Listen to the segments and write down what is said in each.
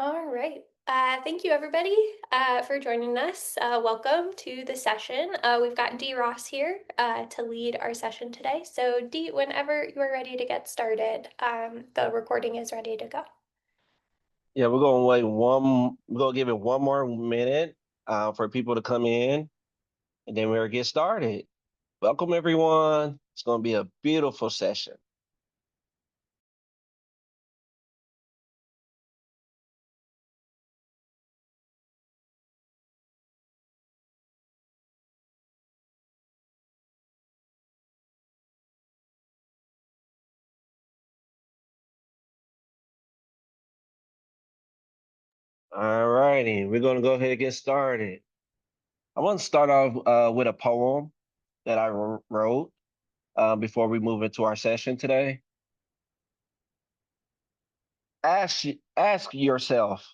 All right. Thank you, everybody, for joining us. Welcome to the session. We've got Dee Ross here to lead our session today. So, Dee, whenever you're ready to get started, the recording is ready to go. Yeah, we're gonna give it one more minute for people to come in, and then we'll get started. Welcome, everyone. It's gonna be a beautiful session. All righty, we're gonna go ahead and get started. I want to start off with a poem that I wrote before we move into our session today. Ask yourself,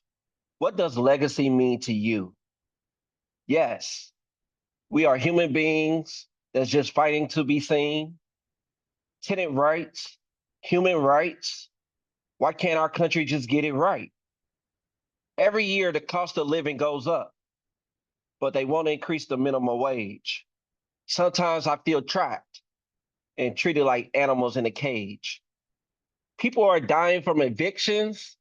what does legacy mean to you? Yes, we are human beings that's just fighting to be seen. Tenant rights, human rights. Why can't our country just get it right? Every year, the cost of living goes up, but they won't increase the minimum wage. Sometimes I feel trapped and treated like animals in a cage. People are dying from evictions.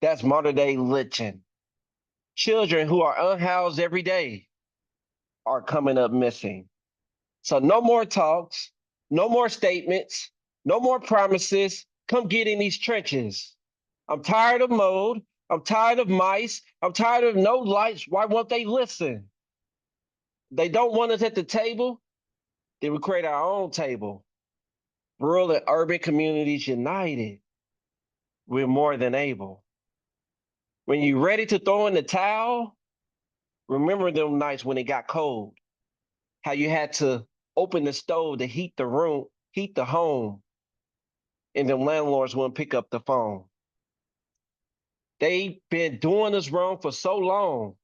That's modern day lynching. Children who are unhoused every day are coming up missing. So, no more talks, no more statements, no more promises. Come get in these trenches. I'm tired of mold. I'm tired of mice. I'm tired of no lights. Why won't they listen? They don't want us at the table. Then we create our own table. Rural and urban communities united. We're more than able. When you're ready to throw in the towel, remember them nights when it got cold. How you had to open the stove to heat the room, heat the home, and them landlords wouldn't pick up the phone. They've been doing us wrong for so long.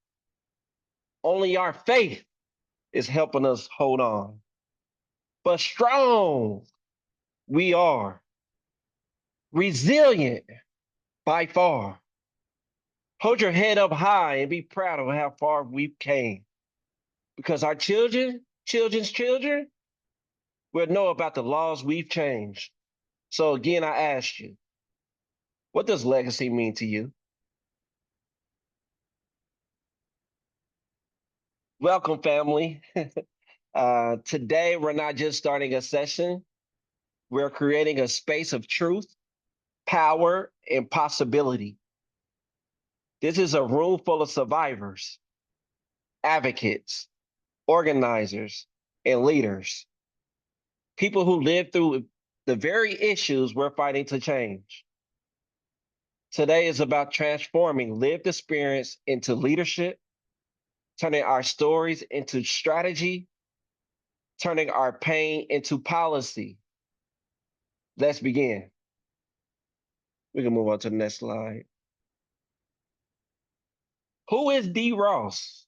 Only our faith is helping us hold on. But strong we are, resilient by far. Hold your head up high and be proud of how far we've came. Because our children's children, will know about the laws we've changed. So again, I asked you, what does legacy mean to you? Welcome, family. Today, we're not just starting a session, we're creating a space of truth, power, and possibility. This is a room full of survivors, advocates, organizers, and leaders, people who lived through the very issues we're fighting to change. Today is about transforming lived experience into leadership, turning our stories into strategy, turning our pain into policy. Let's begin. We can move on to the next slide. Who is Dee Ross?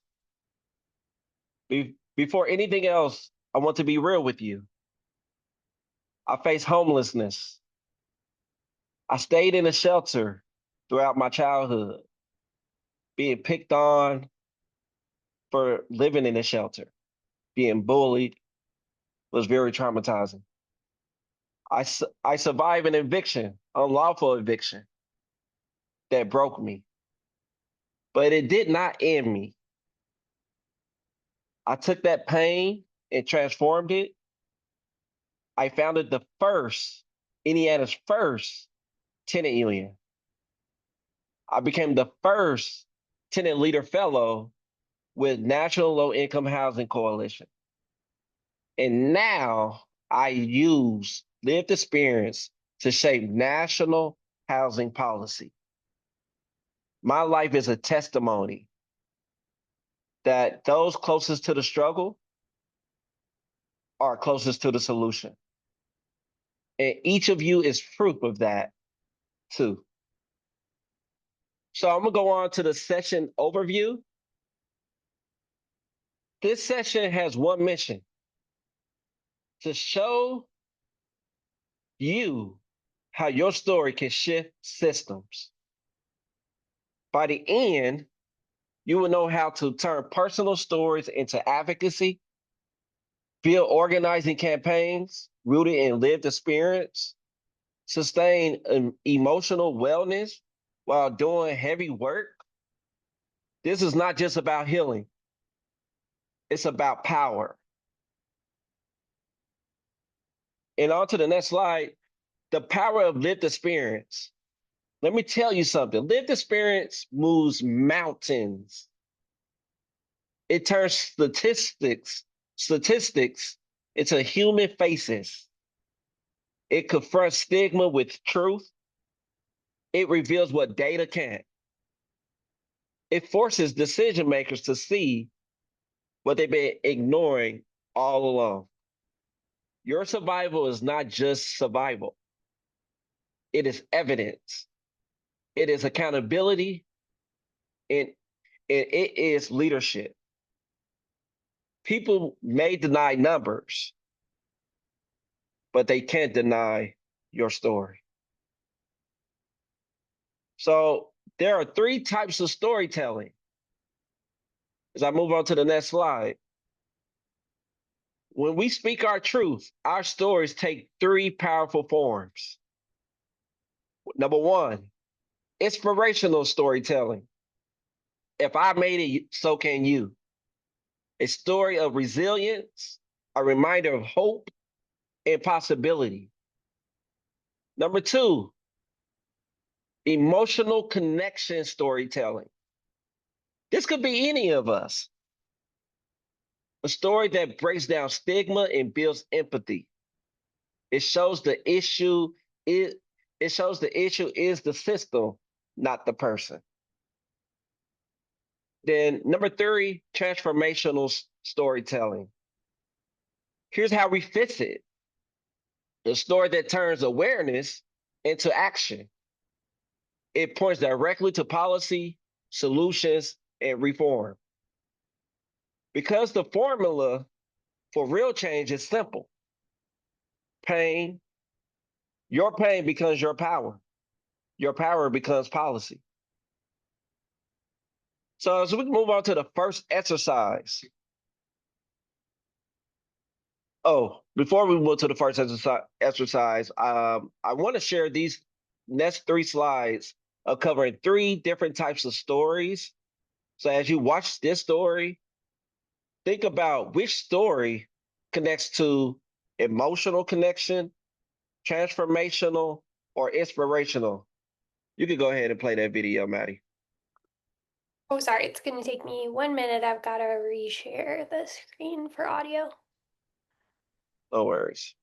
Before anything else, I want to be real with you. I face homelessness. I stayed in a shelter throughout my childhood, being picked on for living in a shelter, being bullied was very traumatizing. I survived an eviction, unlawful eviction, that broke me, but it did not end me. I took that pain and transformed it. I founded Indiana's first tenant union. I became the first tenant leader fellow with National Low Income Housing Coalition. And now I use lived experience to shape national housing policy. My life is a testimony that those closest to the struggle are closest to the solution. And each of you is proof of that too. So I'm gonna go on to the session overview. This session has one mission: to show you how your story can shift systems. By the end, you will know how to turn personal stories into advocacy, build organizing campaigns rooted in lived experience, sustain emotional wellness while doing heavy work. This is not just about healing, it's about power. And on to the next slide, the power of lived experience. Let me tell you something. Lived experience moves mountains. It turns statistics into human faces. It confronts stigma with truth. It reveals what data can't. It forces decision makers to see what they've been ignoring all along. Your survival is not just survival, it is evidence, it is accountability, and it is leadership. People may deny numbers, but they can't deny your story. So there are three types of storytelling. As I move on to the next slide, when we speak our truth, our stories take three powerful forms. Number one, inspirational storytelling. If I made it, so can you. A story of resilience, a reminder of hope and possibility. Number two, emotional connection storytelling. This could be any of us. A story that breaks down stigma and builds empathy. It shows the issue is it shows the issue is the system, not the person. Then number three, transformational storytelling. Here's how we fix it. A story that turns awareness into action. It points directly to policy, solutions, and reform. Because the formula for real change is simple. Pain, your pain becomes your power. Your power becomes policy. So as we move on to the first exercise. Oh, before we move to the first exercise, I want to share these next three slides of covering three different types of stories. So as you watch this story, think about which story connects to emotional connection, transformational, or inspirational. You can go ahead and play that video, Maddie. Oh, sorry, it's going to take me 1 minute. I've got to reshare the screen for audio. No worries.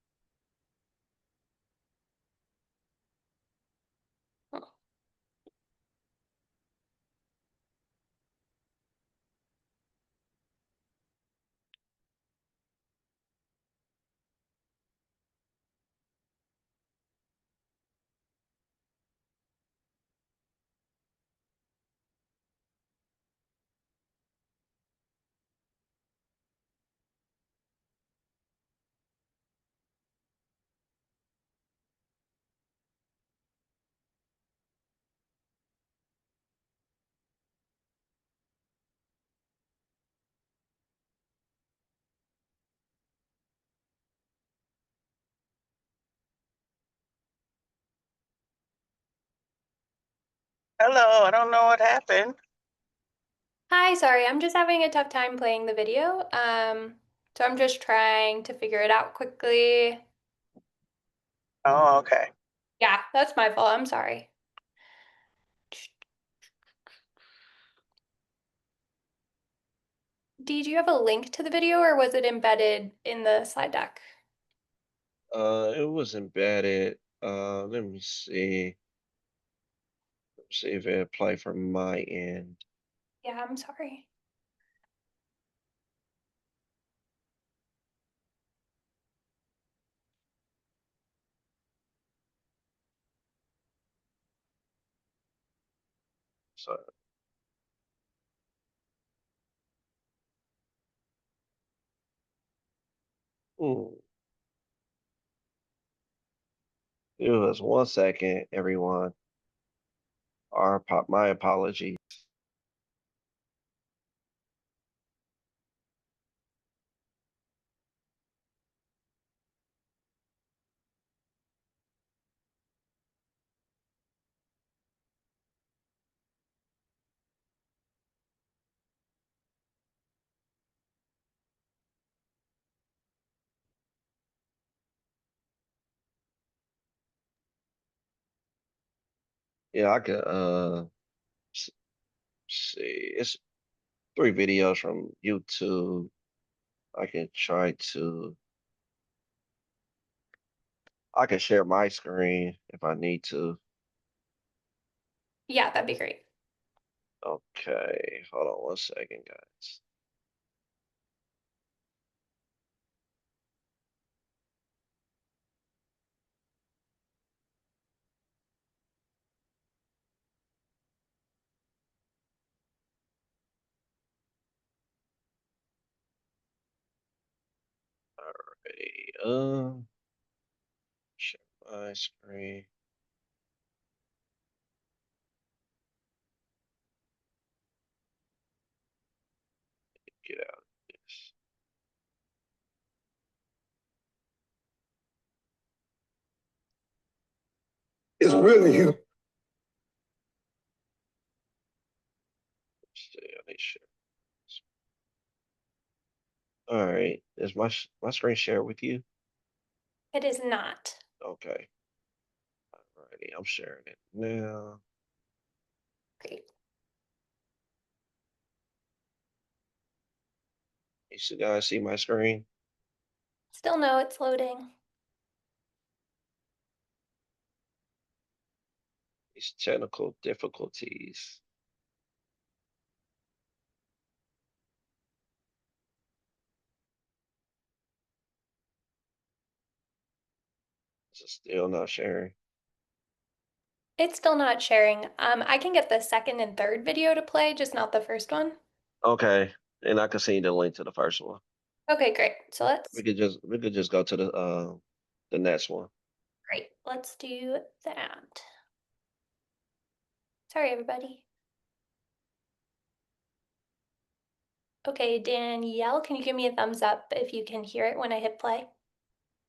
Hello, I don't know what happened. Hi, sorry, I'm just having a tough time playing the video. So I'm just trying to figure it out quickly. Oh, okay. Yeah, that's my fault. I'm sorry. Did you have a link to the video or was it embedded in the slide deck? It was embedded. Let me see. Let's see if it play from my end. Yeah, I'm sorry. So, hmm, give us 1 second, everyone. My apologies. Yeah, I could s- see. It's 3 videos from YouTube. I can try to. I can share my screen if I need to. Yeah, that'd be great. Okay, hold on 1 second, guys. Alrighty. Share my screen. Get out of this. It's really you. Let's see, I need to share. All right. Is my screen shared with you? It is not. Okay. Alrighty, I'm sharing it now. Great. You guys see my screen? Still no, it's loading. These technical difficulties. This is still not sharing. It's still not sharing. I can get the second and third video to play, just not the first one. Okay, and I can see the link to the first one. Okay, great. So We could just go to the next one. great. Let's do that. Sorry, everybody. Okay, Danielle, can you give me a thumbs up if you can hear it when I hit play?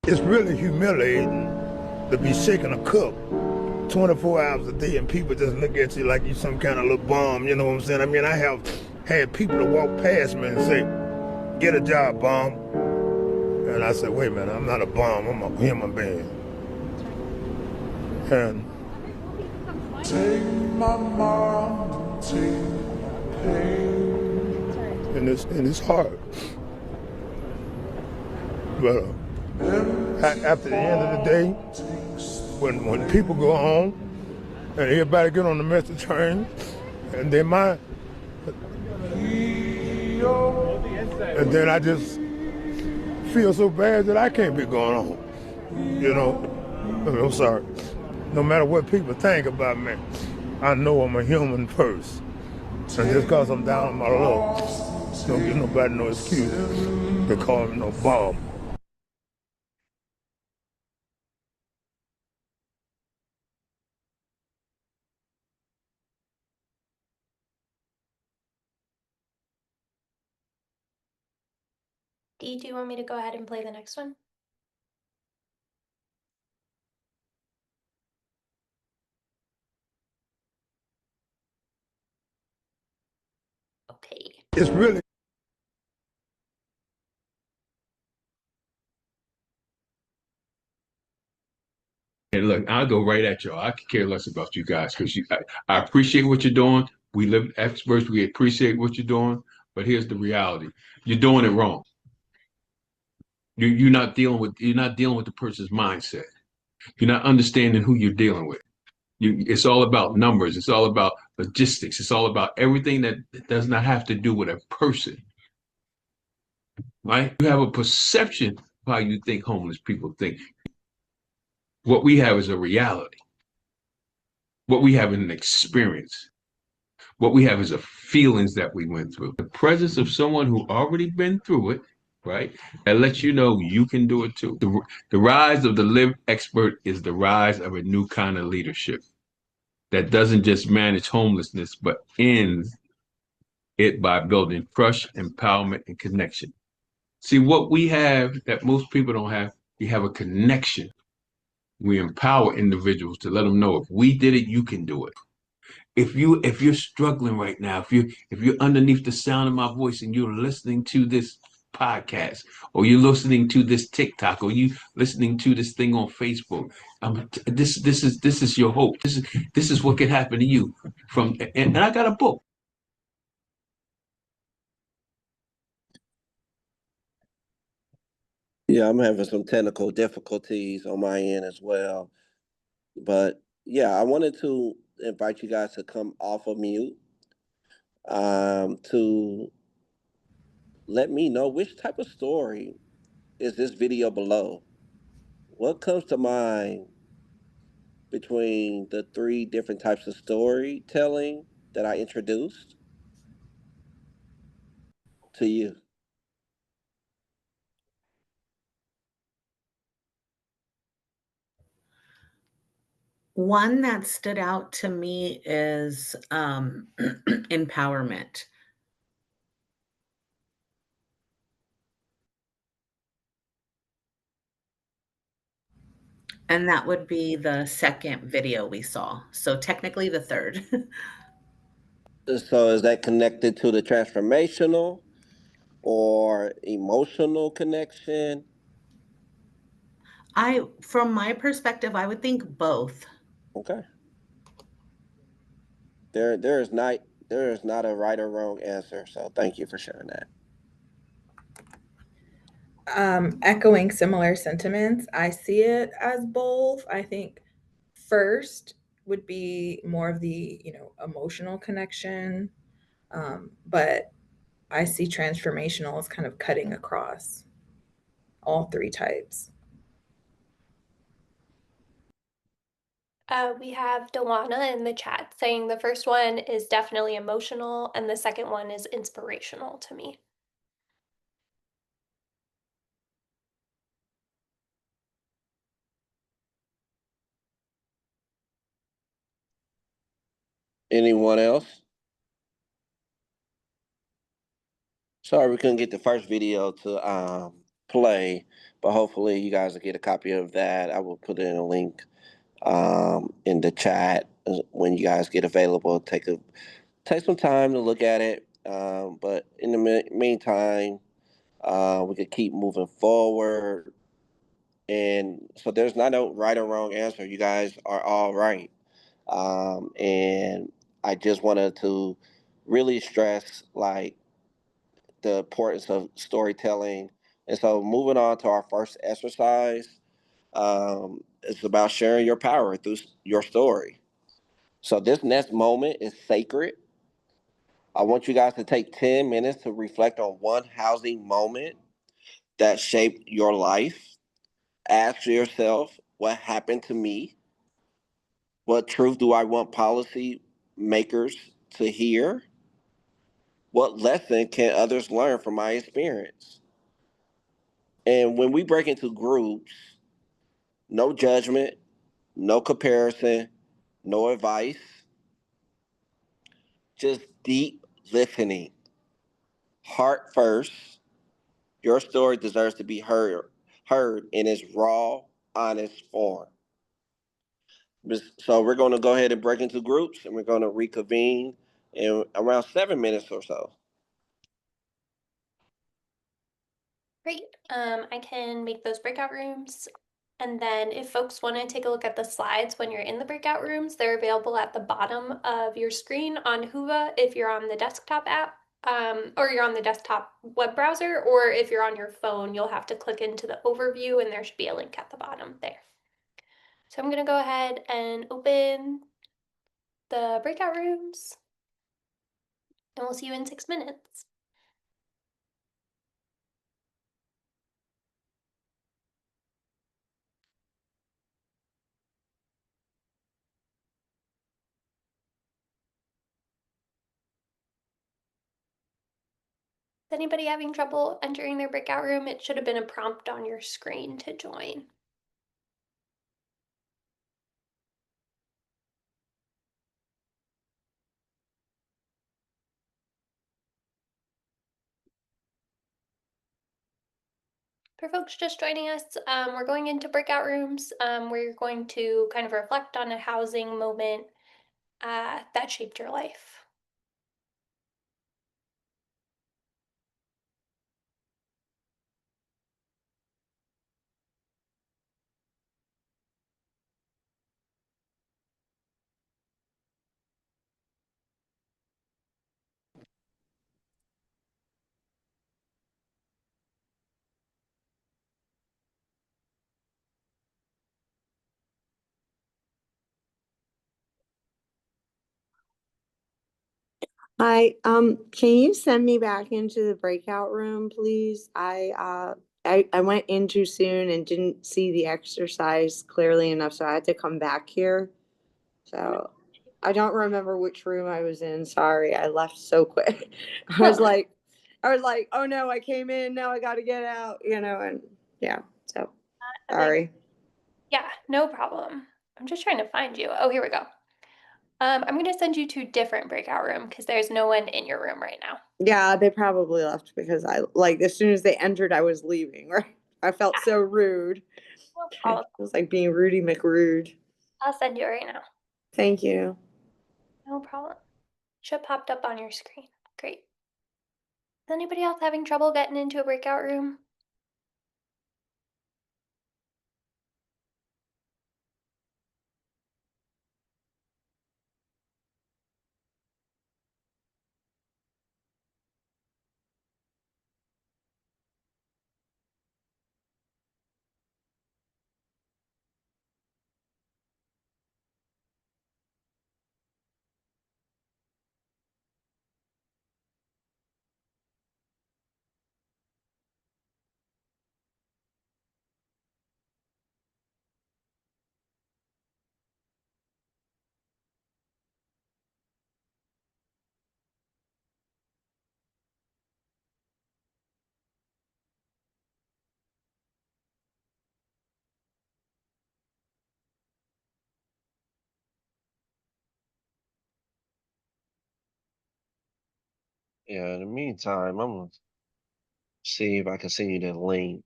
It's really humiliating to be shaking a cup 24 hours a day and people just look at you like you some kind of little bum, you know what I'm saying? I mean, I have had people to walk past me and say, get a job, bum. And I said, wait a minute, I'm not a bum, I'm a human being. And take my mom, take my pain. And it's hard. But after the end of the day, when people go home and everybody get on the metro train and they mind, and then I just feel so bad that I can't be going home. You know, I'm sorry. No matter what people think about me, I know I'm a human first. And just because I'm down on my luck, don't give nobody no excuse to call me no bum. Dee, do you want me to go ahead and play the next one? Okay. It's really And look, I'll go right at y'all. I could care less about you guys because I appreciate what you're doing. We live experts. We appreciate what you're doing. But here's the reality: you're doing it wrong. You're not dealing with the person's mindset. You're not understanding who you're dealing with. It's all about numbers. It's all about logistics. It's all about everything that does not have to do with a person. Right? You have a perception of how you think homeless people think. What we have is a reality. What we have is an experience. What we have is a feelings that we went through. The presence of someone who already been through it, right? That lets you know you can do it too. The rise of the live expert is the rise of a new kind of leadership that doesn't just manage homelessness, but ends it by building trust, empowerment, and connection. See, what we have that most people don't have, we have a connection. We empower individuals to let them know if we did it, you can do it. If you're struggling right now, if you're underneath the sound of my voice and you're listening to this podcast, or you're listening to this TikTok, or you listening to this thing on Facebook. This is your hope. This is what could happen to you. And I got a book. Yeah, I'm having some technical difficulties on my end as well. But yeah, I wanted to invite you guys to come off of mute to let me know which type of story is this video below. What comes to mind between the three different types of storytelling that I introduced to you? One that stood out to me is empowerment. And that would be the second video we saw. So technically the third. So is that connected to the transformational or emotional connection? From my perspective, I would think both. Okay. There is not a right or wrong answer. So thank you for sharing that. Echoing similar sentiments, I see it as both. I think first would be more of the, emotional connection. But I see transformational as kind of cutting across all three types. We have Dewana in the chat saying the first one is definitely emotional and the second one is inspirational to me. Anyone else? Sorry we couldn't get the first video to play, but hopefully you guys will get a copy of that. I will put in a link in the chat when you guys get available. Take some time to look at it. But in the meantime, we could keep moving forward. And so there's not a right or wrong answer. You guys are all right. And I just wanted to really stress like the importance of storytelling. And so moving on to our first exercise, it's about sharing your power through your story. So this next moment is sacred. I want you guys to take 10 minutes to reflect on one housing moment that shaped your life. Ask yourself, what happened to me? What truth do I want policy makers to hear? What lesson can others learn from my experience? And when we break into groups, no judgment, no comparison, no advice, just deep listening. Heart first. Your story deserves to be heard in its raw, honest form. So we're going to go ahead and break into groups, and we're going to reconvene in around 7 minutes or so. Great. I can make those breakout rooms. And then if folks want to take a look at the slides when you're in the breakout rooms, they're available at the bottom of your screen on Whova if you're on the desktop app, or you're on the desktop web browser, or if you're on your phone, you'll have to click into the overview and there should be a link at the bottom there. So I'm going to go ahead and open the breakout rooms and we'll see you in 6 minutes. Is anybody having trouble entering their breakout room? It should have been a prompt on your screen to join. For folks just joining us, we're going into breakout rooms where you're going to kind of reflect on a housing moment that shaped your life. Hi, can you send me back into the breakout room, please? I went in too soon and didn't see the exercise clearly enough, so I had to come back here. So I don't remember which room I was in. Sorry, I left so quick. I was like, oh no, I came in, now I gotta get out, and yeah, so A big, sorry. yeah, no problem. I'm just trying to find you. Oh, here we go. I'm gonna send you to a different breakout room because there's no one in your room right now. Yeah, they probably left because I like as soon as they entered, I was leaving, right? I felt so rude. No It problem. was like being Rudy McRude. I'll send you right now. Thank you. No problem. Should have popped up on your screen. Great. Is anybody else having trouble getting into a breakout room? Yeah, in the meantime, I'm gonna see if I can send you the link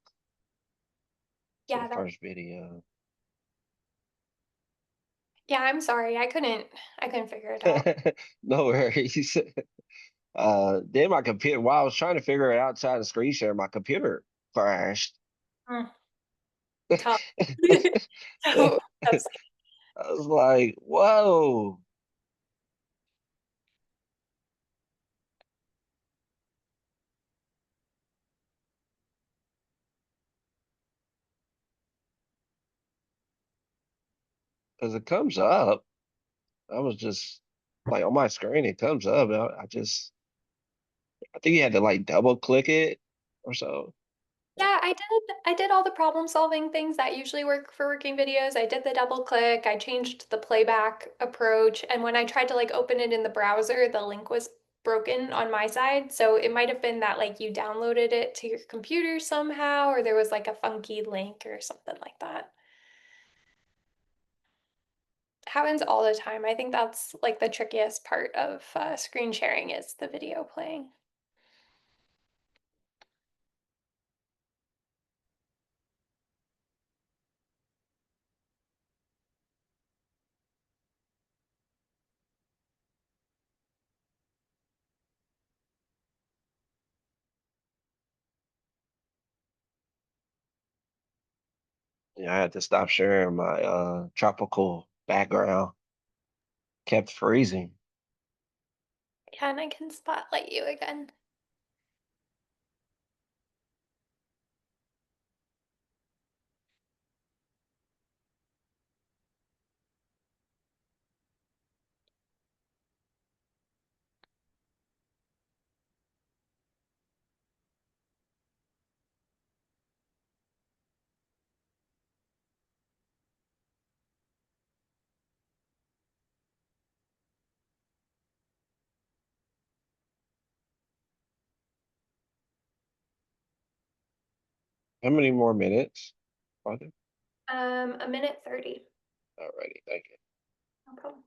to Yeah, the first video. yeah, I'm sorry. I couldn't figure it out. No worries. Then my computer, while I was trying to figure it out, trying to screen share, my computer crashed. Mm, tough. So that's I was like, whoa. Because it comes up. I was just like on my screen, it comes up. I think you had to like double click it or so. yeah, I did all the problem solving things that usually work for working videos. I did the double click, I changed the playback approach, and when I tried to like open it in the browser, the link was broken on my side. So it might have been that like you downloaded it to your computer somehow, or there was like a funky link or something like that. Happens all the time. I think that's like the trickiest part of screen sharing is the video playing. Yeah, I had to stop sharing my tropical background. Kept freezing. Yeah, and I can spotlight you again. How many more minutes are there? A minute 30. Alrighty, thank you. No problem.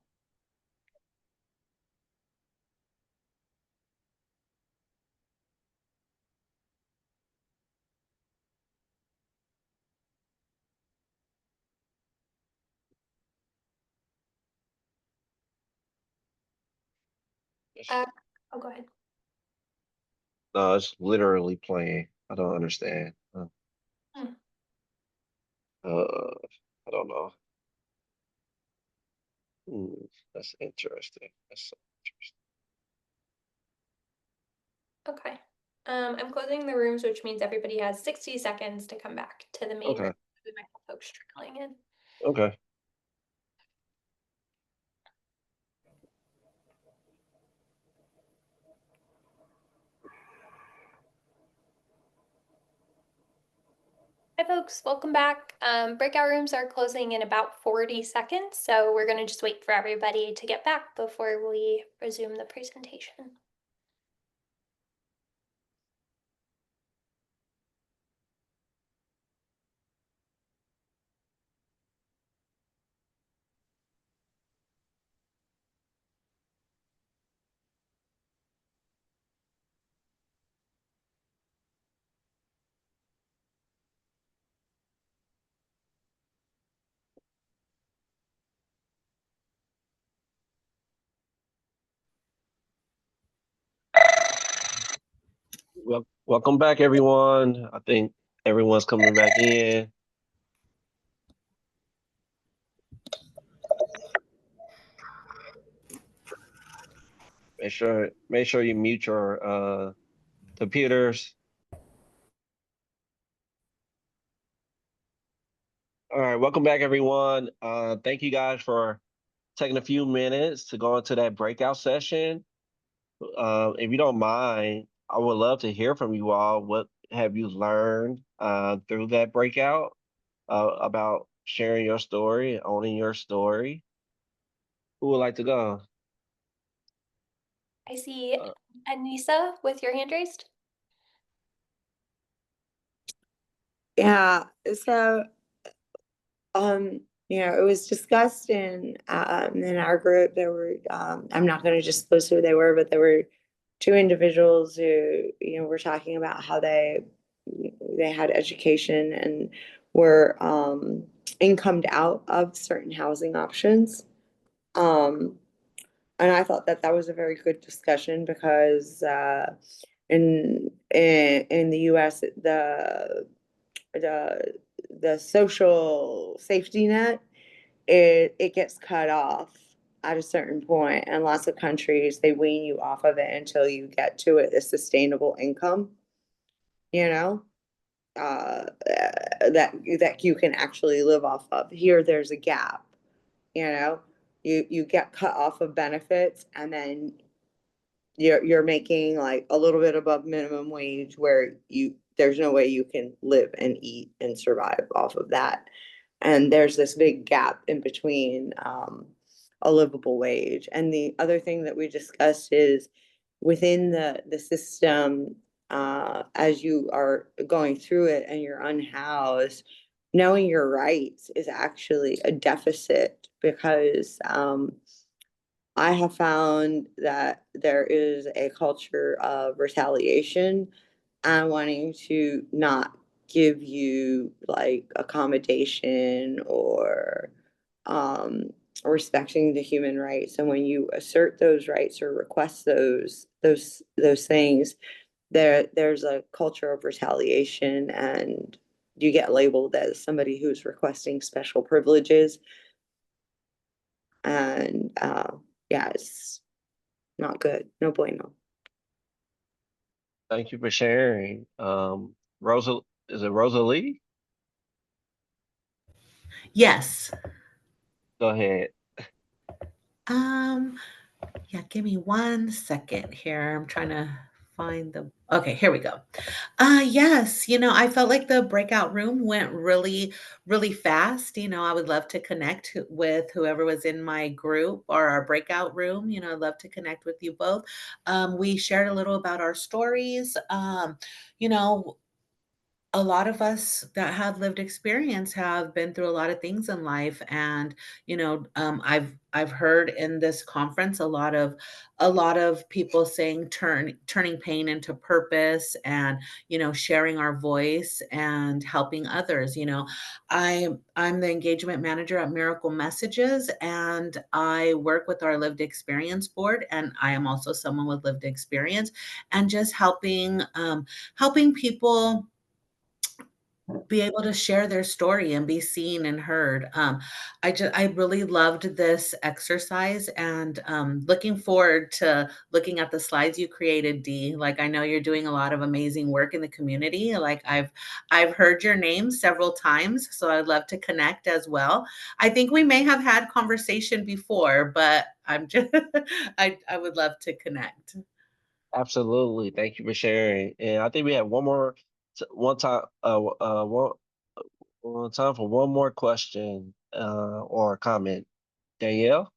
It's, Uh, oh, go ahead. no, it's literally playing. I don't understand. Hmm. I don't know. Hmm, that's interesting. That's so Okay. I'm closing the rooms, which means everybody has 60 seconds to come back to the main room. interesting. We might have folks trickling in. Okay. Okay. Hi folks, welcome back. Breakout rooms are closing in about 40 seconds, so we're gonna just wait for everybody to get back before we resume the presentation. Well, welcome back, everyone. I think everyone's coming back in. Make sure you mute your computers. All right, welcome back, everyone. Thank you guys for taking a few minutes to go into that breakout session. If you don't mind, I would love to hear from you all. What have you learned through that breakout about sharing your story, owning your story? Who would like to go? I see Uh, Anissa with your hand raised. Yeah, so it was discussed in our group. There were I'm not going to disclose who they were, but there were two individuals who were talking about how they had education and were incomed out of certain housing options. Um, and I thought that that was a very good discussion because in the U.S. The the social safety net, it gets cut off at a certain point, and lots of countries they wean you off of it until you get to a sustainable income, you know, that you can actually live off of. Here, there's a gap, you know, you get cut off of benefits, and then you're making like a little bit above minimum wage where there's no way you can live and eat and survive off of that. And there's this big gap in between a livable wage. And the other thing that we discussed is within the system, as you are going through it and you're unhoused, knowing your rights is actually a deficit because I have found that there is a culture of retaliation and wanting to not give you like accommodation or um respecting the human rights. And when you assert those rights or request those things, there's a culture of retaliation, and you get labeled as somebody who's requesting special privileges. And yeah, it's not good. No bueno. Thank you for sharing. Rosa, is it Rosalie? Yes. Go ahead. Um, yeah, give me 1 second here. I'm trying to find the okay, here we go. Yes, I felt like the breakout room went really, really fast. I would love to connect with whoever was in my group or our breakout room. I'd love to connect with you both. We shared a little about our stories. You know, a lot of us that have lived experience have been through a lot of things in life, and I've heard in this conference a lot of people saying turning pain into purpose, and sharing our voice and helping others. I'm the engagement manager at Miracle Messages, and I work with our lived experience board, and I am also someone with lived experience, and just helping people be able to share their story and be seen and heard. I really loved this exercise, and looking forward to looking at the slides you created, Dee. Like, I know you're doing a lot of amazing work in the community. Like, I've heard your name several times, so I'd love to connect as well. I think we may have had conversation before, but I'm just I would love to connect. Absolutely. Thank you for sharing. And I think we have one more, one time, one Well, time for one more question or comment. Danielle?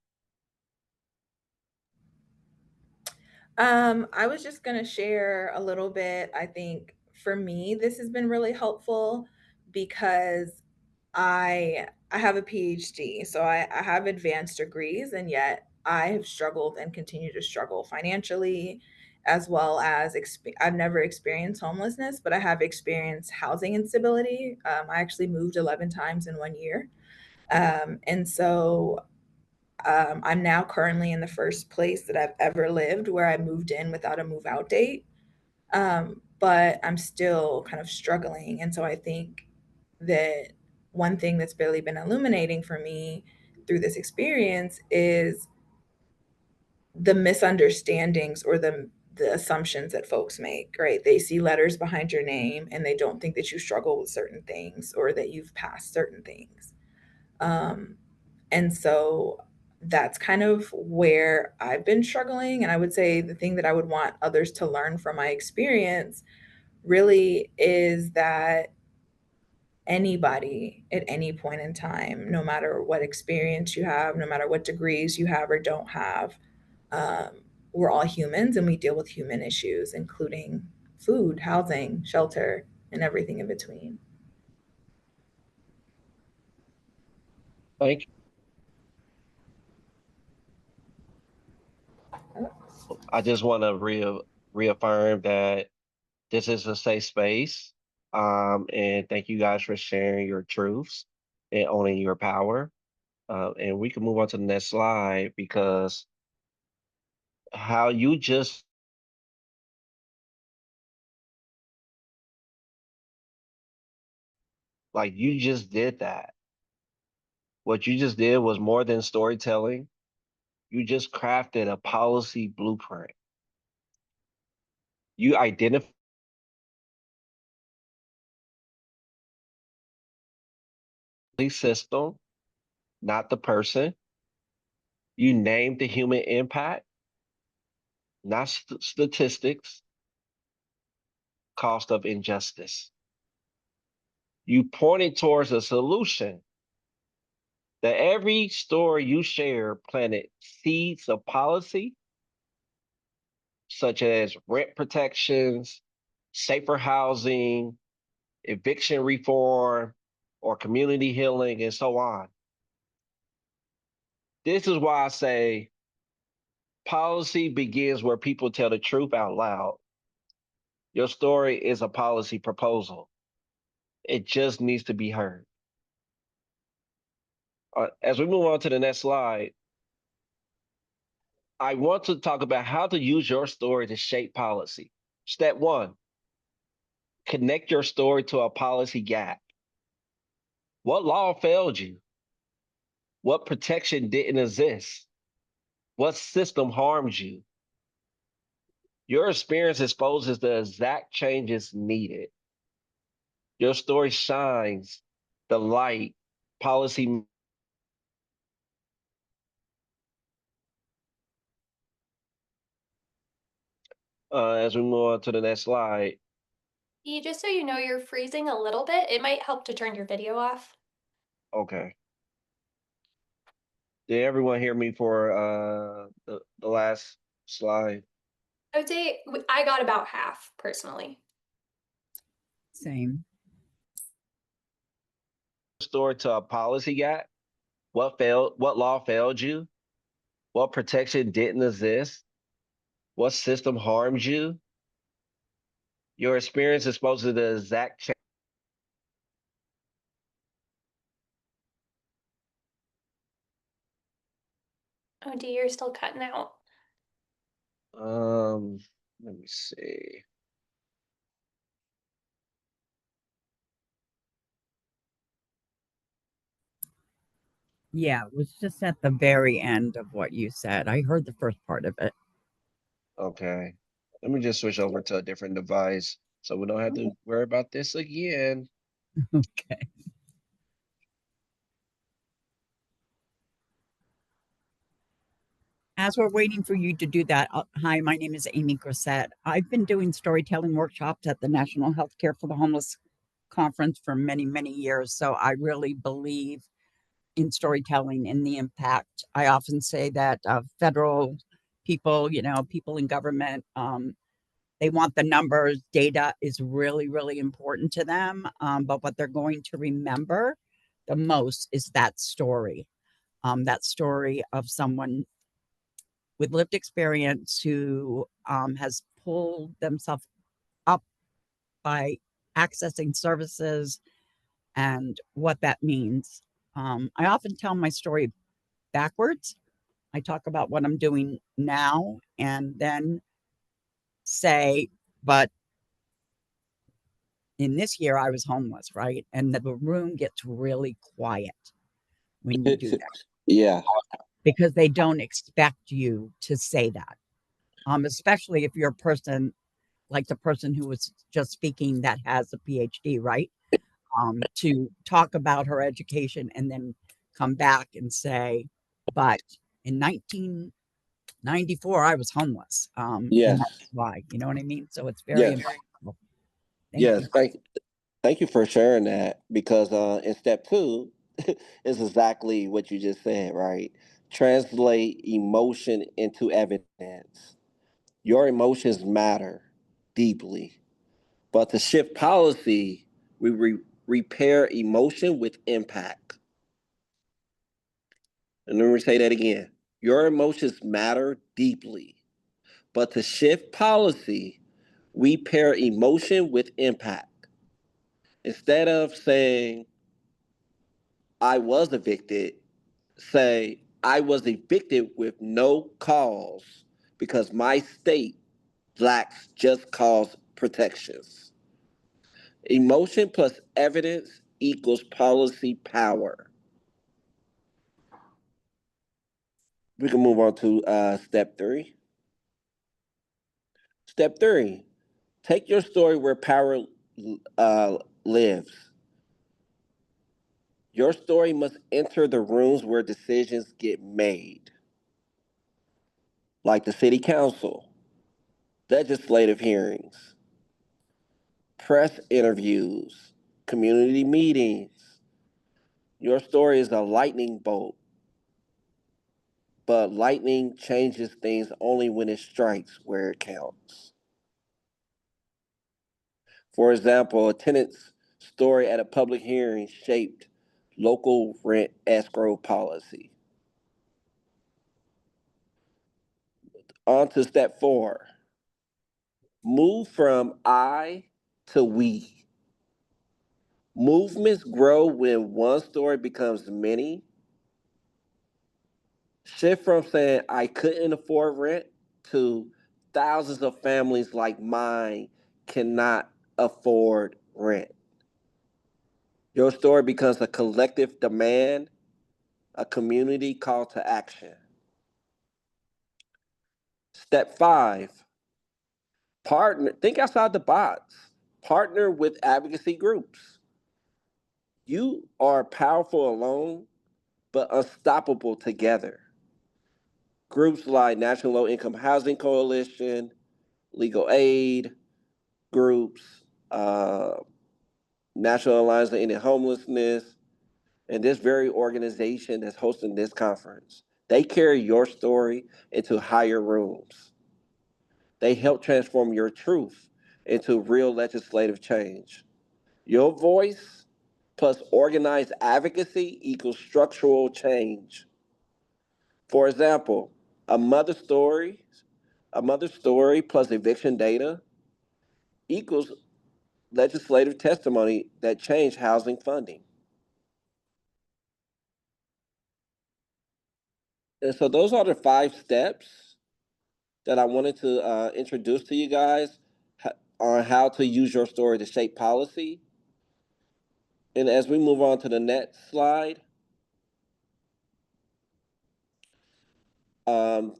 I was just going to share a little bit. I think for me, this has been really helpful because I have a PhD, so I have advanced degrees, and yet I have struggled and continue to struggle financially, as well as I've never experienced homelessness, but I have experienced housing instability. I actually moved 11 times in 1 year, and so I'm now currently in the first place that I've ever lived where I moved in without a move out date. But I'm still kind of struggling. And so I think that one thing that's barely been illuminating for me through this experience is the misunderstandings or the assumptions that folks make, right? They see letters behind your name and they don't think that you struggle with certain things or that you've passed certain things. Um, and so that's kind of where I've been struggling. And I would say the thing that I would want others to learn from my experience really is that anybody at any point in time, no matter what experience you have, no matter what degrees you have or don't have, um, we're all humans and we deal with human issues, including food, housing, shelter, and everything in between. Thank you. I just want to reaffirm that this is a safe space. And thank you guys for sharing your truths and owning your power. And we can move on to the next slide because how you just you just did that. What you just did was more than storytelling. You just crafted a policy blueprint. You identified the system, not the person. You named the human impact, not statistics, cost of injustice. You pointed towards a solution that every story you share planted seeds of policy, such as rent protections, safer housing, eviction reform, or community healing, and so on. This is why I say policy begins where people tell the truth out loud. Your story is a policy proposal. It just needs to be heard. As we move on to the next slide, I want to talk about how to use your story to shape policy. Step one, connect your story to a policy gap. What law failed you? What protection didn't exist? What system harmed you? Your experience exposes the exact changes needed. Your story shines the light policy. As we move on to the next slide. Just so you know, you're freezing a little bit. It might help to turn your video off. Okay. Did everyone hear me for the last slide? I would say I got about half personally. Same. Story to a policy gap. What failed? What law failed you? What protection didn't exist? What system harmed you? Your experience exposes the exact change. Oh, D, you're still cutting out. Let me see. Yeah, it was just at the very end of what you said. I heard the first part of it. Okay. Let me just switch over to a different device so we don't have to worry about this again. Okay. As we're waiting for you to do that, hi, my name is Amy Grissett. I've been doing storytelling workshops at the National Healthcare for the Homeless conference for many, many years. So I really believe in storytelling and the impact. I often say that federal people, people in government, they want the numbers. Data is really, really important to them. But what they're going to remember the most is that story of someone with lived experience who has pulled themselves up by accessing services and what that means. I often tell my story backwards. I talk about what I'm doing now and then say, but in this year I was homeless, right? And the room gets really quiet when you do that Yeah. because they don't expect you to say that. Especially if you're a person like the person who was just speaking that has a PhD, right? To talk about her education and then come back and say, but in 1994, I was homeless. And that's Yes. why, you know what I mean? So it's very Yes. impactful. Thank Yes. you. Thank you for sharing that because in step two is exactly what you just said, right? Translate emotion into evidence. Your emotions matter deeply, but to shift policy, we repair emotion with impact. And let me say that again. Your emotions matter deeply, but to shift policy, we pair emotion with impact. Instead of saying, I was evicted, say, I was evicted with no cause because my state lacks just cause protections. Emotion plus evidence equals policy power. We can move on to step three. Step three, take your story where power lives. Your story must enter the rooms where decisions get made, like the city council, legislative hearings, press interviews, community meetings. Your story is a lightning bolt, but lightning changes things only when it strikes where it counts. For example, a tenant's story at a public hearing shaped local rent escrow policy. On to step four, move from I to we. Movements grow when one story becomes many. Shift from saying I couldn't afford rent to thousands of families like mine cannot afford rent. Your story becomes a collective demand, a community call to action. Step five, partner, think outside the box. Partner with advocacy groups. You are powerful alone, but unstoppable together. Groups like National Low Income Housing Coalition, Legal Aid groups, uh, National Alliance to End Homelessness, and this very organization that's hosting this conference. They carry your story into higher rooms. They help transform your truth into real legislative change. Your voice plus organized advocacy equals structural change. For example, a mother story, a mother story plus eviction data equals legislative testimony that changed housing funding. And so those are the five steps that I wanted to introduce to you guys on how to use your story to shape policy. And as we move on to the next slide,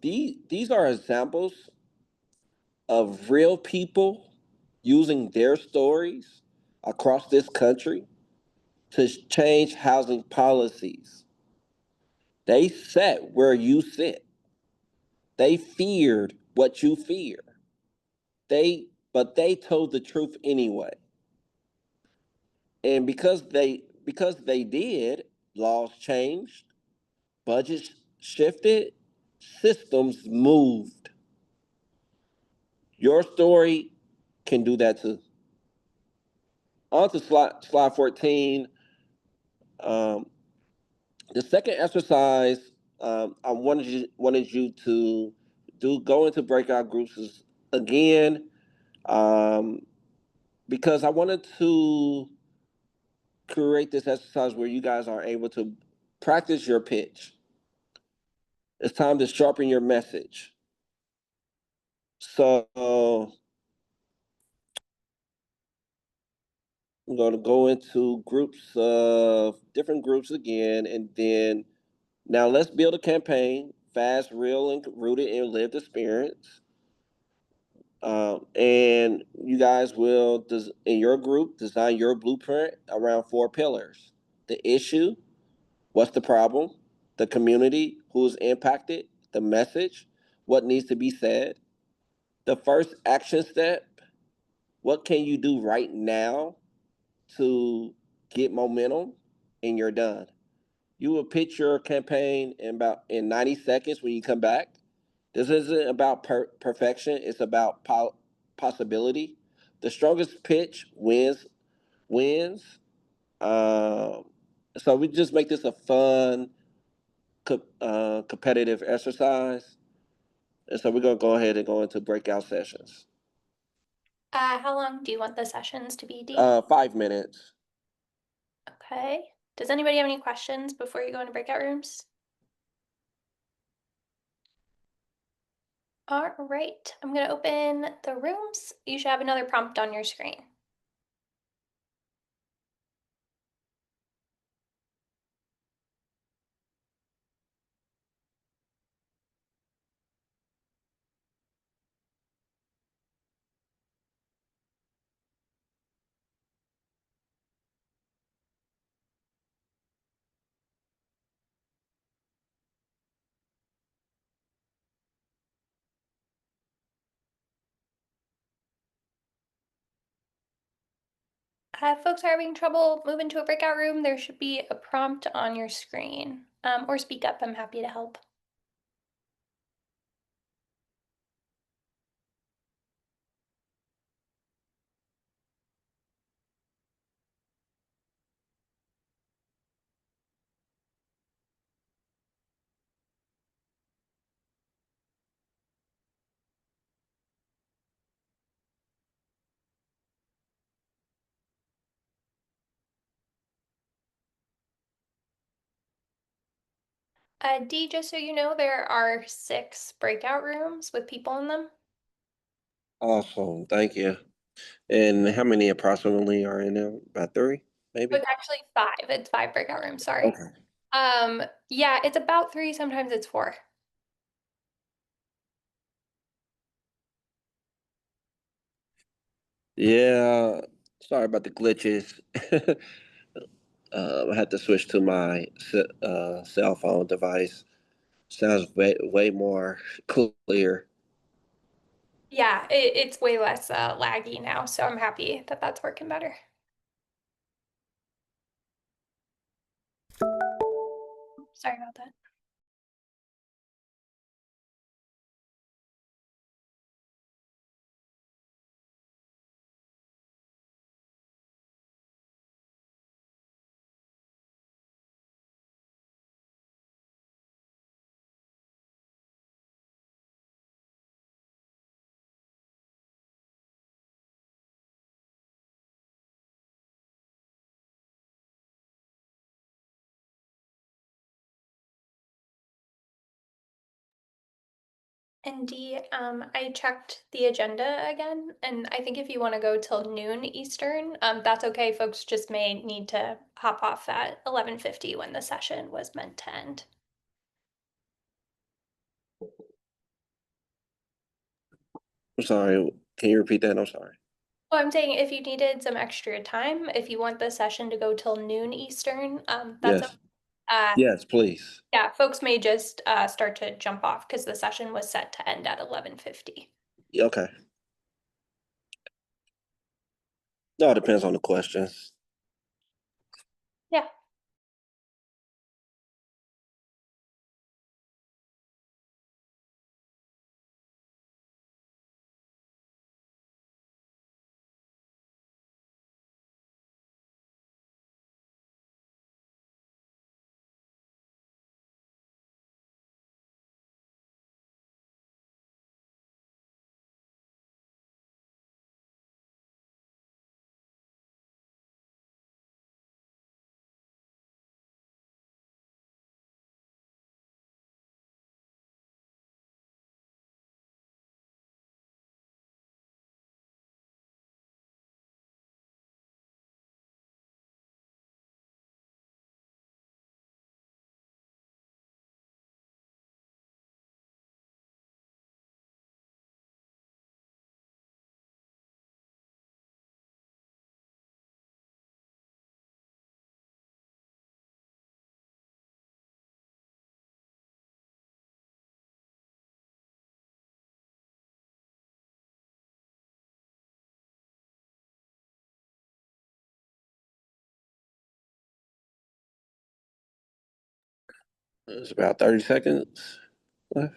these are examples of real people using their stories across this country to change housing policies. They sat where you sit. They feared what you fear. But they told the truth anyway. And because they did, laws changed, budgets shifted, systems moved. Your story can do that too. On to slide 14. Um, the second exercise I wanted you to do go into breakout groups again, um, because I wanted to create this exercise where you guys are able to practice your pitch. It's time to sharpen your message. So I'm going to go into different groups again, and then now let's build a campaign, fast, real, and rooted in lived experience. And you guys will, in your group, design your blueprint around 4 pillars: the issue, what's the problem, the community, who's impacted, the message, what needs to be said, the first action step, what can you do right now to get momentum, and you're done. You will pitch your campaign in 90 seconds when you come back. This isn't about perfection, it's about possibility. The strongest pitch wins. Um, so we just make this a fun, competitive exercise. And so we're going to go ahead and go into breakout sessions. How long do you want the sessions to be, Dee? 5 minutes. Okay. Does anybody have any questions before you go into breakout rooms? All right, I'm going to open the rooms. You should have another prompt on your screen. If folks are having trouble moving to a breakout room, there should be a prompt on your screen. Or speak up, I'm happy to help. Dee, just so you know, there are 6 breakout rooms with people in them. Awesome. Thank you. And how many approximately are in there? About 3, maybe? It's actually 5. It's 5 breakout rooms, sorry. Okay. Yeah, it's about 3, sometimes it's 4. Yeah. Sorry about the glitches. I had to switch to my cell phone device. Sounds way more clear. Yeah, it's way less laggy now, so I'm happy that that's working better. Sorry about that. And Dee, I checked the agenda again, and I think if you want to go till noon Eastern, that's okay. Folks just may need to hop off at 11:50 when the session was meant to end. I'm sorry. Can you repeat that? I'm sorry. Well, I'm saying if you needed some extra time, if you want the session to go till noon Eastern, that's Yes. okay. Yes, please. Yeah, folks may just start to jump off because the session was set to end at 11:50. Okay. No, it depends on the questions. It's about 30 seconds left.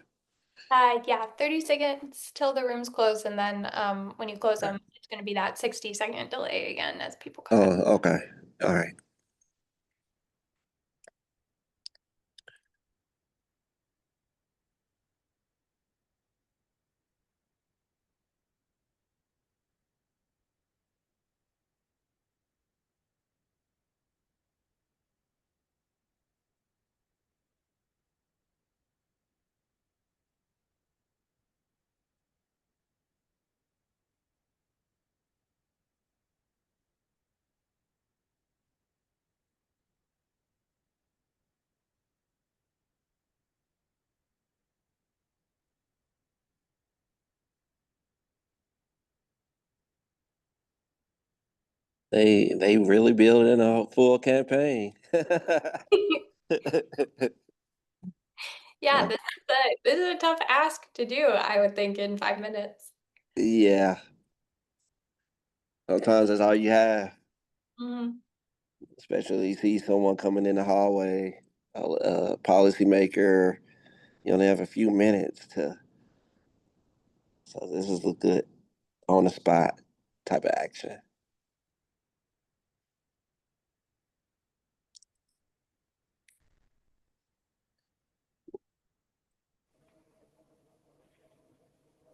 Yeah, 30 seconds till the room's closed, and then when you close them, it's going to be that 60-second delay again as people come in. Oh, okay. All right. They really building a full campaign. Yeah, this is a tough ask to do, I would think, in 5 minutes. Yeah, sometimes that's all you have, Mhm. especially you see someone coming in the hallway, a policymaker. You only have a few minutes to, so this is a good on the spot type of action.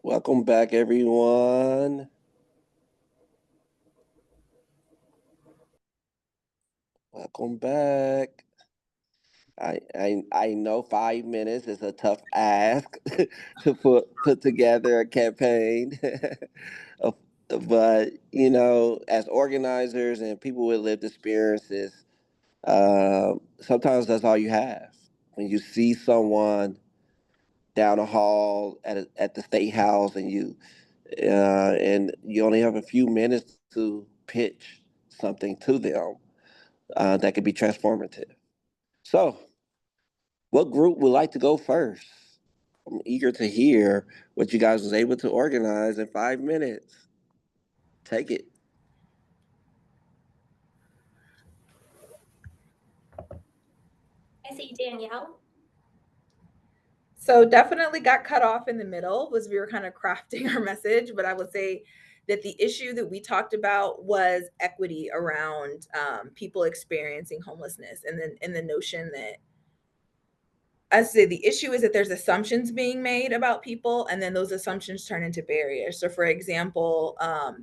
Welcome back, everyone. Welcome back. I know 5 minutes is a tough ask to put together a campaign, Uh, but as organizers and people with lived experiences, sometimes that's all you have. When you see someone down a hall at the state house, and you only have a few minutes to pitch something to them that could be transformative. So, what group would like to go first? I'm eager to hear what you guys was able to organize in 5 minutes. Take it. I see Danielle. So definitely got cut off in the middle as we were kind of crafting our message, but I would say that the issue that we talked about was equity around people experiencing homelessness, and then in the notion that I say the issue is that there's assumptions being made about people, and then those assumptions turn into barriers. So, for example,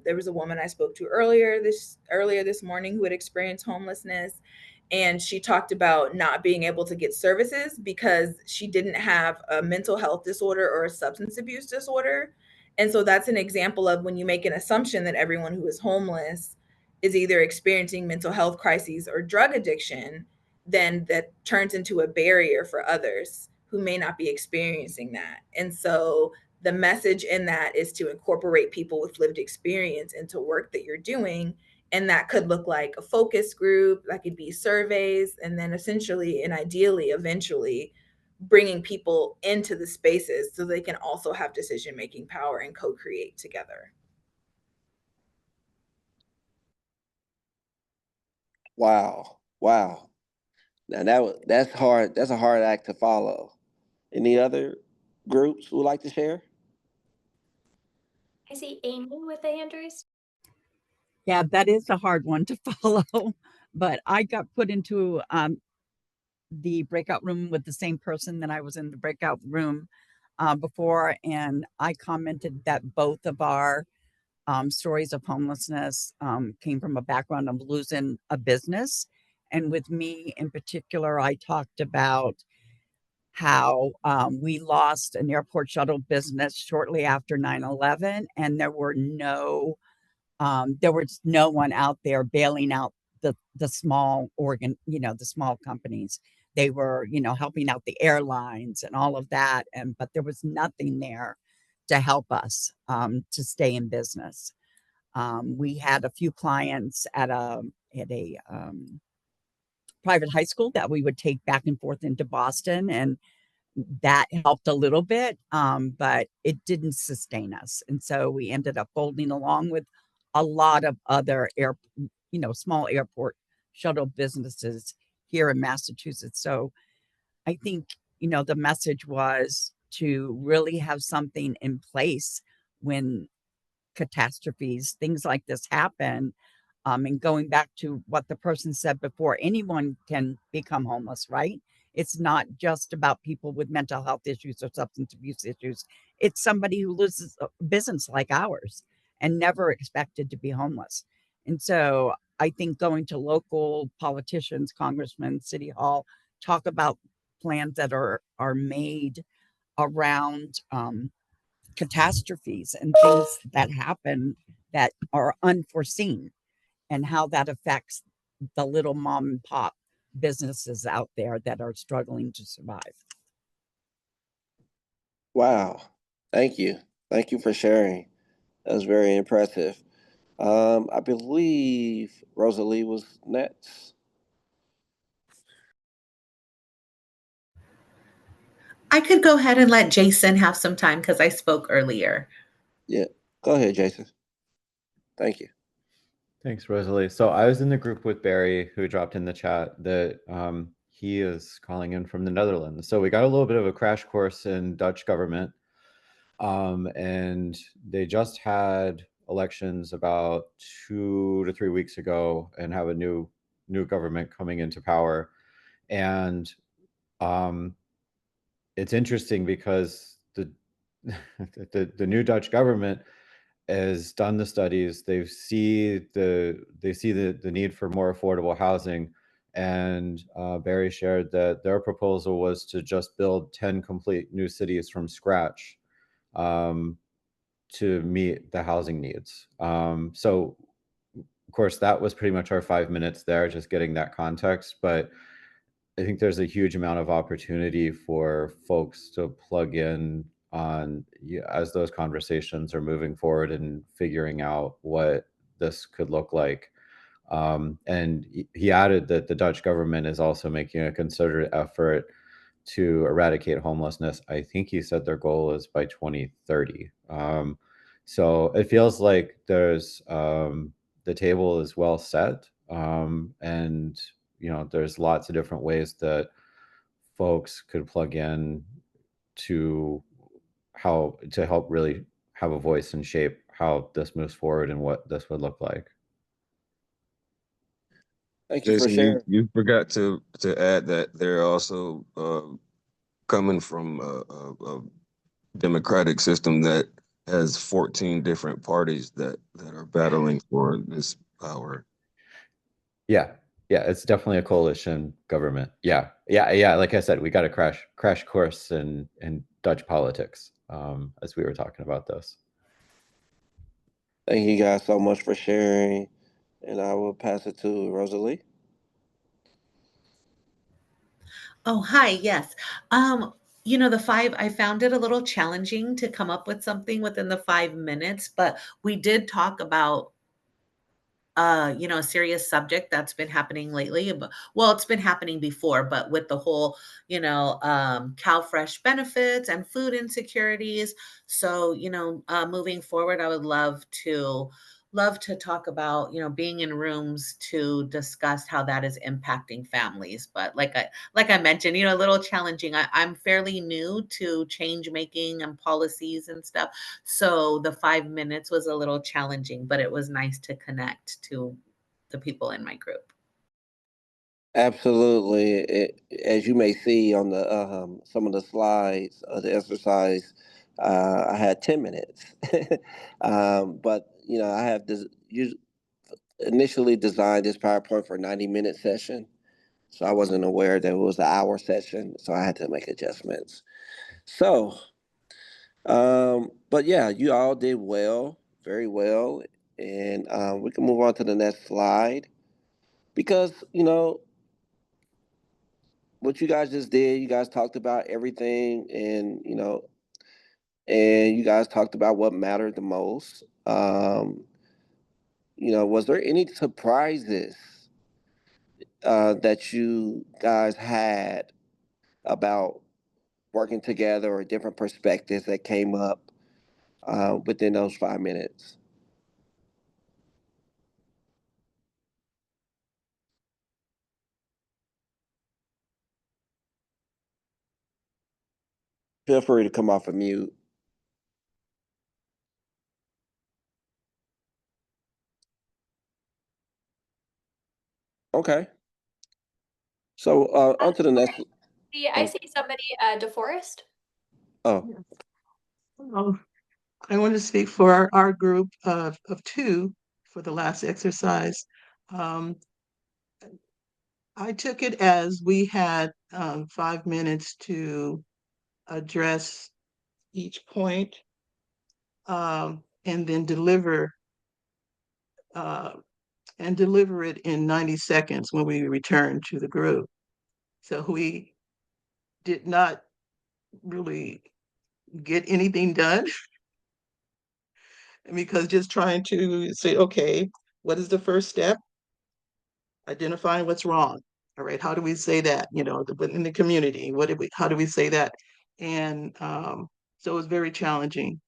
there was a woman I spoke to earlier this morning who had experienced homelessness, and she talked about not being able to get services because she didn't have a mental health disorder or a substance abuse disorder. And so that's an example of when you make an assumption that everyone who is homeless is either experiencing mental health crises or drug addiction, then that turns into a barrier for others who may not be experiencing that. And so the message in that is to incorporate people with lived experience into work that you're doing. And that could look like a focus group, that could be surveys, and then essentially and ideally, eventually, bringing people into the spaces so they can also have decision making power and co create together. Wow. Wow. Now that's hard. That's a hard act to follow. Any other groups who would like to share? I see Amy with the hand raised. Yeah, that is a hard one to follow. But I got put into the breakout room with the same person that I was in the breakout room before, and I commented that both of our stories of homelessness came from a background of losing a business. And with me in particular, I talked about how we lost an airport shuttle business shortly after 9/11, and there was no one out there bailing out the small the small companies. They were, helping out the airlines and all of that, and but there was nothing there to help us to stay in business. We had a few clients at a private high school that we would take back and forth into Boston, and that helped a little bit, but it didn't sustain us. And so we ended up folding along with a lot of other small airport shuttle businesses here in Massachusetts. So I think, the message was to really have something in place when catastrophes, things like this happen. And going back to what the person said before, anyone can become homeless, right? It's not just about people with mental health issues or substance abuse issues. It's somebody who loses a business like ours and never expected to be homeless. And so I think going to local politicians, congressmen, city hall, talk about plans that are made around catastrophes and things that happen that are unforeseen, and how that affects the little mom and pop businesses out there that are struggling to survive. Wow. Thank you. Thank you for sharing. That was very impressive. I believe Rosalie was next. I could go ahead and let Jason have some time because I spoke earlier. Yeah. Go ahead, Jason. Thank you. Thanks, Rosalie. So I was in the group with Barry, who dropped in the chat that he is calling in from the Netherlands. So we got a little bit of a crash course in Dutch government. And they just had elections about 2 to 3 weeks ago and have a new government coming into power. And it's interesting because the the new Dutch government has done the studies. They see the need for more affordable housing, and Barry shared that their proposal was to just build 10 complete new cities from scratch um, to meet the housing needs. So, of course, that was pretty much our 5 minutes there, just getting that context. But I think there's a huge amount of opportunity for folks to plug in on as those conversations are moving forward and figuring out what this could look like. And he added that the Dutch government is also making a concerted effort to eradicate homelessness. I think he said their goal is by 2030. So it feels like the table is well set, and there's lots of different ways that folks could plug in to how to help really have a voice and shape how this moves forward and what this would look like. Thank you for Jason, sharing. you forgot to add that they're also coming from a democratic system that has 14 different parties that are battling for this power. Yeah. Yeah, it's definitely a coalition government. Yeah. Yeah. Like I said, we got a crash course in Dutch politics as we were talking about this. Thank you guys so much for sharing. And I will pass it to Rosalie. Oh, hi. Yes. I found it a little challenging to come up with something within the 5 minutes, but we did talk about a serious subject that's been happening lately. But well, it's been happening before, but with the whole, cow fresh benefits and food insecurities. So, moving forward, I would love to talk about, being in rooms to discuss how that is impacting families. But like I mentioned, a little challenging. I'm fairly new to change making and policies and stuff. So the 5 minutes was a little challenging, but it was nice to connect to the people in my group. Absolutely. As you may see on the some of the slides of the exercise, I had 10 minutes. But I have this initially designed this PowerPoint for a 90-minute session. So I wasn't aware that it was an hour session. So I had to make adjustments. So, but yeah, you all did well, very well. And we can move on to the next slide because, what you guys just did, you guys talked about everything and you guys talked about what mattered the most. Was there any surprises that you guys had about working together or different perspectives that came up within those 5 minutes? Feel free to come off of mute. Okay. So on to the next. I see somebody, DeForest. Oh, Oh, I want to speak for our group of two for the last exercise. Um, I took it as we had 5 minutes to address each point, and then uh, deliver it in 90 seconds when we return to the group. So we did not really get anything done because just trying to say, okay, what is the first step? Identifying what's wrong. All right, how do we say that? In the community, how do we say that? And so it was very challenging.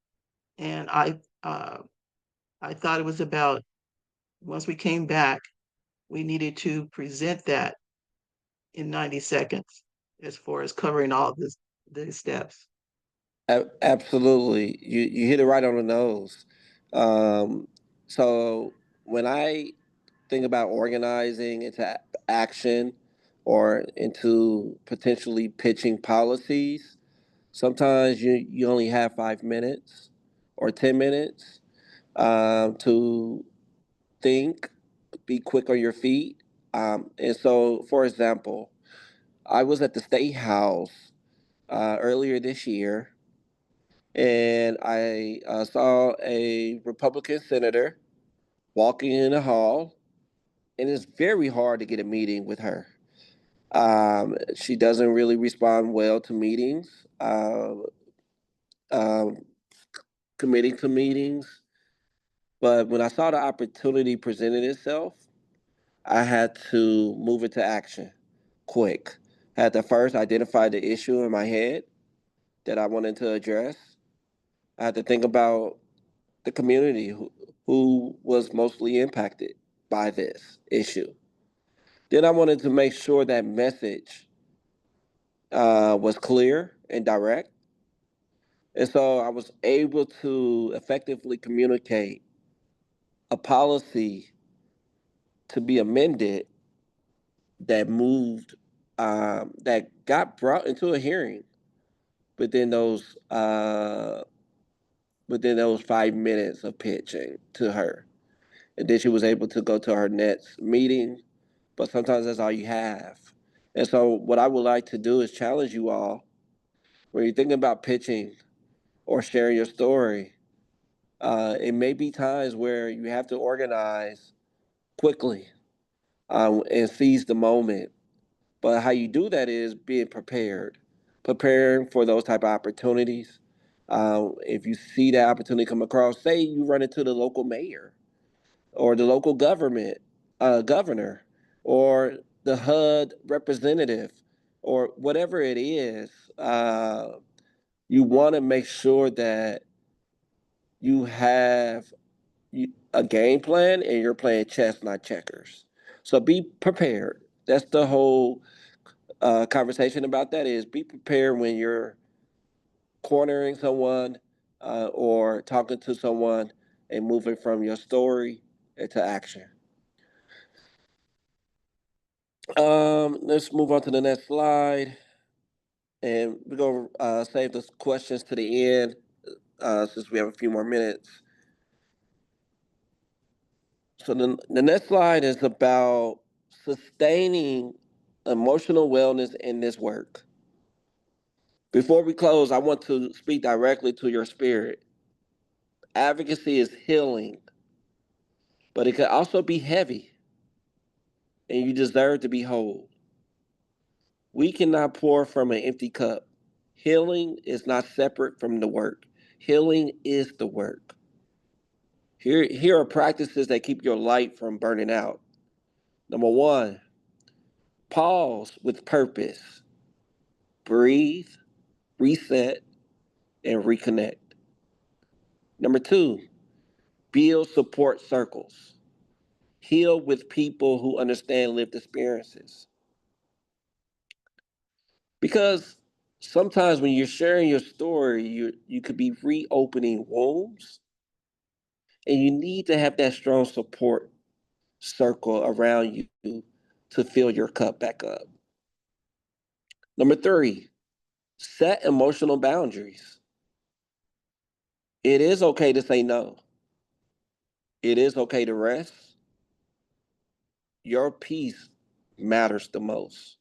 And I thought it was about once we came back, we needed to present that in 90 seconds as far as covering all the steps. absolutely. You hit it right on the nose. Um, so when I think about organizing into action or into potentially pitching policies, sometimes you only have 5 minutes or 10 minutes to think, be quick on your feet. And so, for example, I was at the State House earlier this year, and I saw a Republican senator walking in the hall, and it's very hard to get a meeting with her. She doesn't really respond well to meetings, um, committing to meetings. But when I saw the opportunity presented itself, I had to move into action quick. I had to first identify the issue in my head that I wanted to address. I had to think about the community who was mostly impacted by this issue. Then I wanted to make sure that message was clear and direct. And so I was able to effectively communicate a policy to be amended that moved, that got brought into a hearing within those uh, within those 5 minutes of pitching to her. And then she was able to go to her next meeting. But sometimes that's all you have. And so what I would like to do is challenge you all when you're thinking about pitching or sharing your story. It may be times where you have to organize quickly and seize the moment. But how you do that is being prepared, preparing for those type of opportunities. If you see that opportunity come across, say you run into the local mayor or the local governor, or the HUD representative, or whatever it is, you want to make sure that you have a game plan and you're playing chess, not checkers. So be prepared. That's the whole conversation about that is be prepared when you're cornering someone or talking to someone and moving from your story into action. Let's move on to the next slide, and we're gonna save the questions to the end since we have a few more minutes. So the next slide is about sustaining emotional wellness in this work. Before we close, I want to speak directly to your spirit. Advocacy is healing, but it can also be heavy, and you deserve to be whole. We cannot pour from an empty cup. Healing is not separate from the work. Healing is the work. Here are practices that keep your light from burning out. Number one, pause with purpose. Breathe, reset, and reconnect. Number two, build support circles. Heal with people who understand lived experiences. Because Sometimes when you're sharing your story, you could be reopening wounds, and you need to have that strong support circle around you to fill your cup back up. Number three, set emotional boundaries. It is okay to say no. It is okay to rest. Your peace matters the most.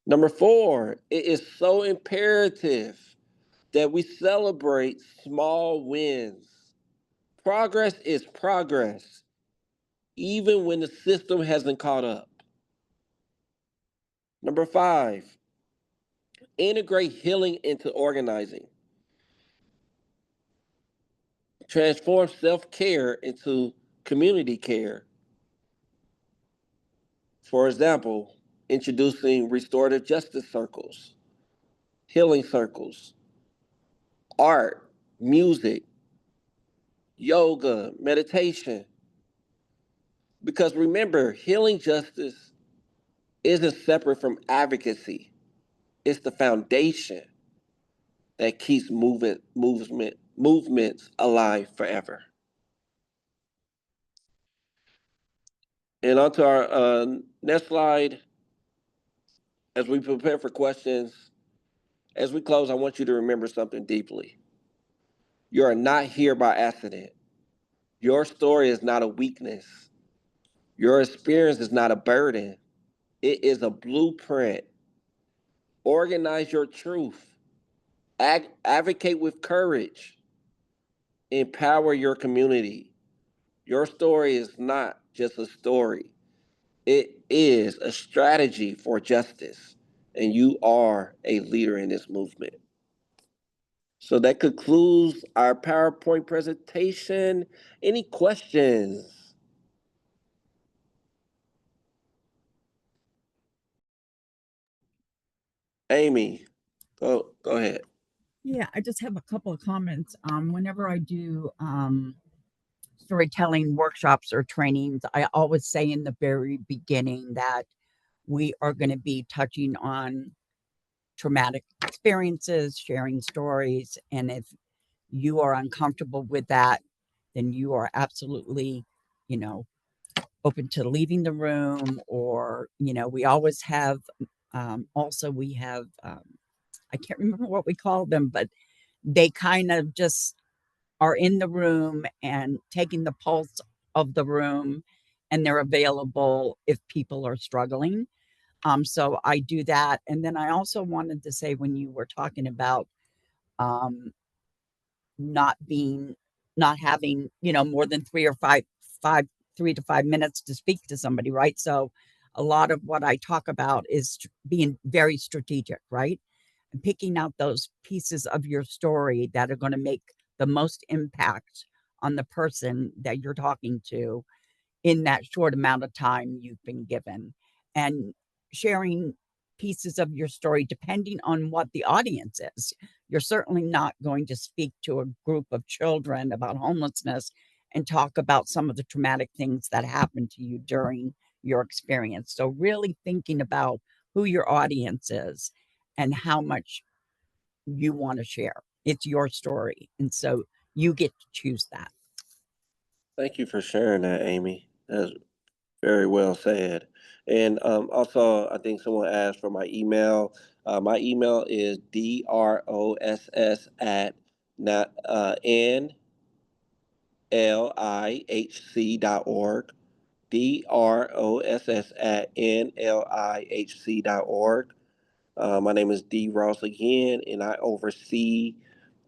Number four, it is so imperative that we celebrate small wins. Progress is progress, even when the system hasn't caught up. Number five, integrate healing into organizing. Transform self care into community care. For example, introducing restorative justice circles, healing circles, art, music, yoga, meditation. Because remember, healing justice isn't separate from advocacy. It's the foundation that keeps movements alive forever. And on to our next slide. As we prepare for questions, as we close, I want you to remember something deeply. You are not here by accident. Your story is not a weakness. Your experience is not a burden. It is a blueprint. Organize your truth. Advocate with courage. Empower your community. Your story is not just a story, it is a strategy for justice. And you are a leader in this movement. So that concludes our PowerPoint presentation. Any questions? Amy, go ahead. Yeah, I just have a couple of comments. Whenever I do storytelling workshops or trainings, I always say in the very beginning that we are going to be touching on traumatic experiences, sharing stories. And if you are uncomfortable with that, then you are absolutely, you know, open to leaving the room. Or, we always have, also, we have, I can't remember what we call them, but they kind of just are in the room and taking the pulse of the room, and they're available if people are struggling. So I do that. And then I also wanted to say, when you were talking about um, not being, not having, more than 3 to 5 minutes to speak to somebody, right? So a lot of what I talk about is being very strategic, right? And picking out those pieces of your story that are going to make the most impact on the person that you're talking to in that short amount of time you've been given, and sharing pieces of your story depending on what the audience is. You're certainly not going to speak to a group of children about homelessness and talk about some of the traumatic things that happened to you during your experience. So really thinking about who your audience is and how much you want to share. It's your story, and so you get to choose that. Thank you for sharing that, Amy. That's very well said. And also, I think someone asked for my email. My email is dross at not, nlihc.org. DROSS at nlihc.org. My name is D. Ross again, and I oversee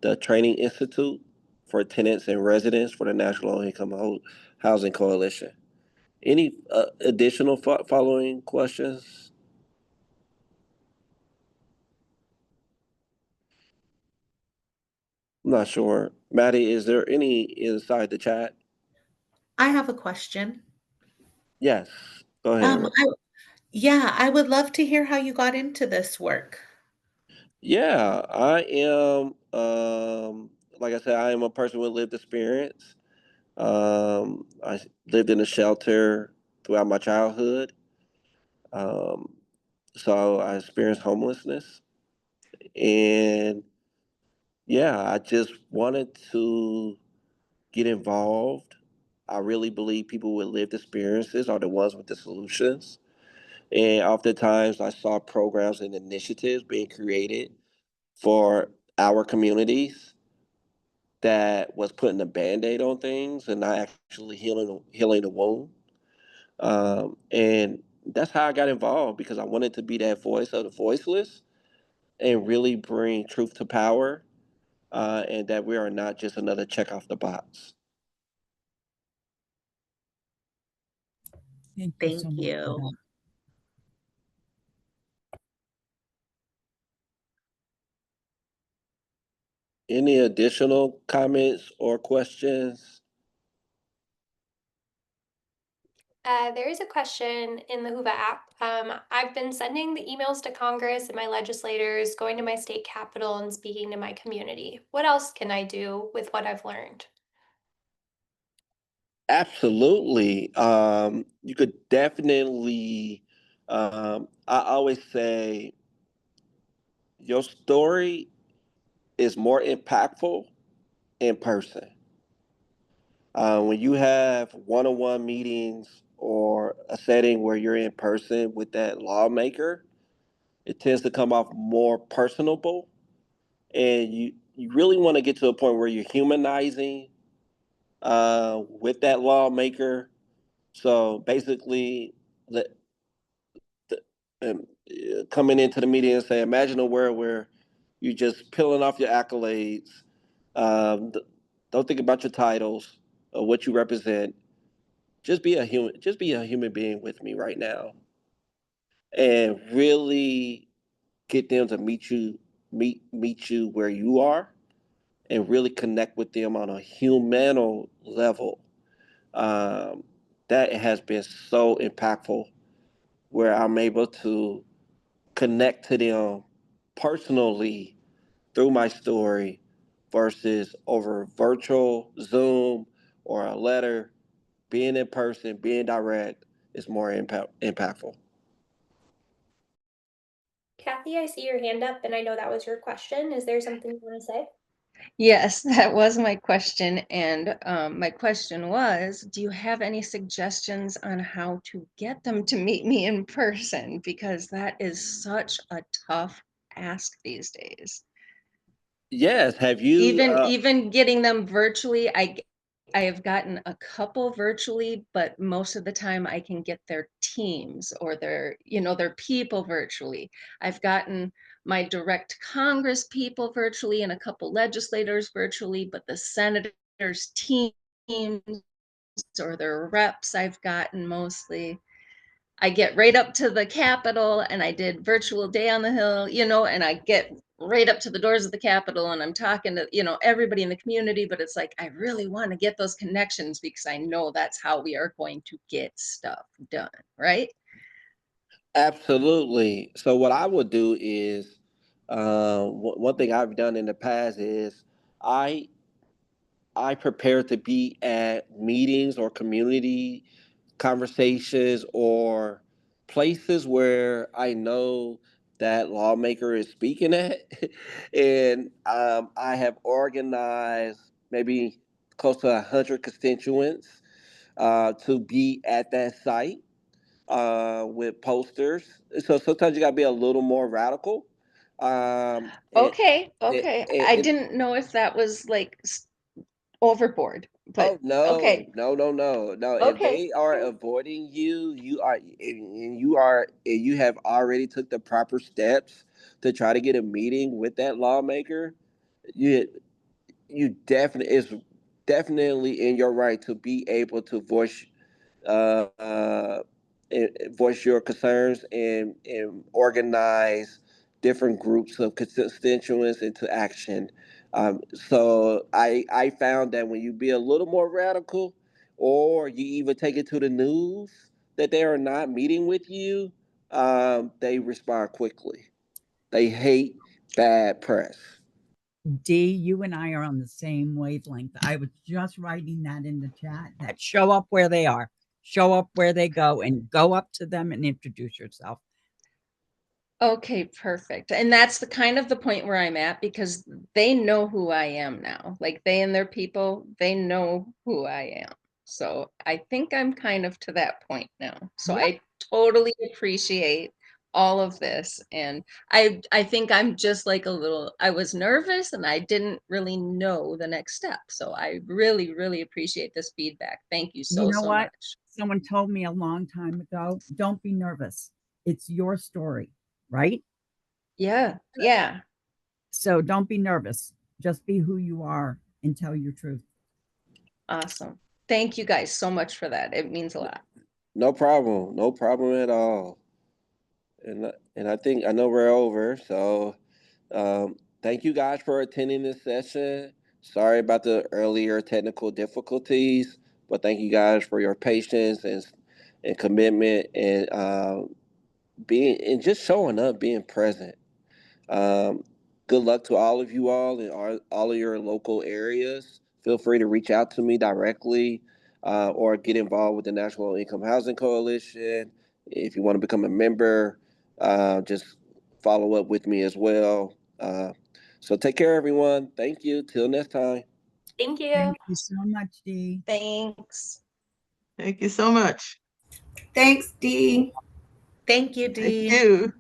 the Training Institute for Tenants and Residents for the National Low Income Housing Coalition. Any additional following questions? I'm not sure. Maddie, is there any inside the chat? I have a question. Yes, go ahead. I Yeah, I would love to hear how you got into this work. Yeah, I am. Like I said, I am a person with lived experience. I lived in a shelter throughout my childhood. Um, so I experienced homelessness. And yeah, I just wanted to get involved. I really believe people with lived experiences are the ones with the solutions. And oftentimes I saw programs and initiatives being created for our communities that was putting a band-aid on things and not actually healing the wound. And that's how I got involved because I wanted to be that voice of the voiceless and really bring truth to power, and that we are not just another check off the box. Thank you so Thank much for you. that. Any additional comments or questions? There is a question in the Hoover app. I've been sending the emails to Congress and my legislators, going to my state capitol and speaking to my community. What else can I do with what I've learned? Absolutely. You could definitely, I always say, your story is more impactful in person. When you have one on one meetings or a setting where you're in person with that lawmaker, it tends to come off more personable. And you really want to get to a point where you're humanizing with that lawmaker. So basically, let, coming into the meeting and say, imagine a world where you're just peeling off your accolades. Um, don't think about your titles or what you represent. Just be a human. Just be a human being with me right now, and really get them to meet you where you are, and really connect with them on a humanal level. Um, that has been so impactful, where I'm able to connect to them personally through my story versus over virtual Zoom or a letter. Being in person, being direct is more impactful. Kathy, I see your hand up, and I know that was your question. Is there something you want to say? Yes, that was my question. And my question was, do you have any suggestions on how to get them to meet me in person? Because that is such a tough ask these days. Yes, have you? Even getting them virtually, I have gotten a couple virtually, but most of the time I can get their teams or their people virtually. I've gotten my direct Congress people virtually and a couple legislators virtually, but the senators' teams or their reps I've gotten mostly. I get right up to the Capitol and I did virtual day on the Hill, and I get right up to the doors of the Capitol and I'm talking to, everybody in the community, but it's like, I really want to get those connections because I know that's how we are going to get stuff done, right? Absolutely. So what I would do is, one thing I've done in the past is I I prepare to be at meetings or community conversations or places where I know that lawmaker is speaking at, and I have organized maybe close to 100 constituents to be at that site with posters. So sometimes you got to be a little more radical. Um, and, Okay, and, okay. I and, didn't know if that was like overboard, oh but no, okay, no, no, no, no! If okay. they are avoiding you, and you have already took the proper steps to try to get a meeting with that lawmaker. You you definitely it's definitely in your right to be able to uh, uh, voice your concerns and organize different groups of constituents into action. So I found that when you be a little more radical, or you even take it to the news that they are not meeting with you, they respond quickly. They hate bad press. Dee, you and I are on the same wavelength. I was just writing that in the chat that show up where they are, show up where they go, and go up to them and introduce yourself. Okay, perfect. And that's the kind of the point where I'm at, because they know who I am now. Like, they and their people, they know who I am. So I think I'm kind of to that point now. So Yep. I totally appreciate all of this. And I think I'm just like I was nervous and I didn't really know the next step. So I really, really appreciate this feedback. Thank you You so, know so what? much. Someone told me a long time ago, don't be nervous. It's your story, right? Yeah, yeah. So don't be nervous. Just be who you are and tell your truth. Awesome. Thank you guys so much for that. It means a lot. No problem. No problem at all. And I think I know we're over. So thank you guys for attending this session. Sorry about the earlier technical difficulties, but thank you guys for your patience and commitment and being and just showing up, being present. Um, Good luck to all of you all in all of your local areas. Feel free to reach out to me directly or get involved with the National Income Housing Coalition. If you want to become a member, just follow up with me as well. So take care, everyone. Thank you. Till next time. Thank you. Thank you so much, Dee. Thanks. Thank you so much. Thanks, Dee. Thank you, Thank Dee. you.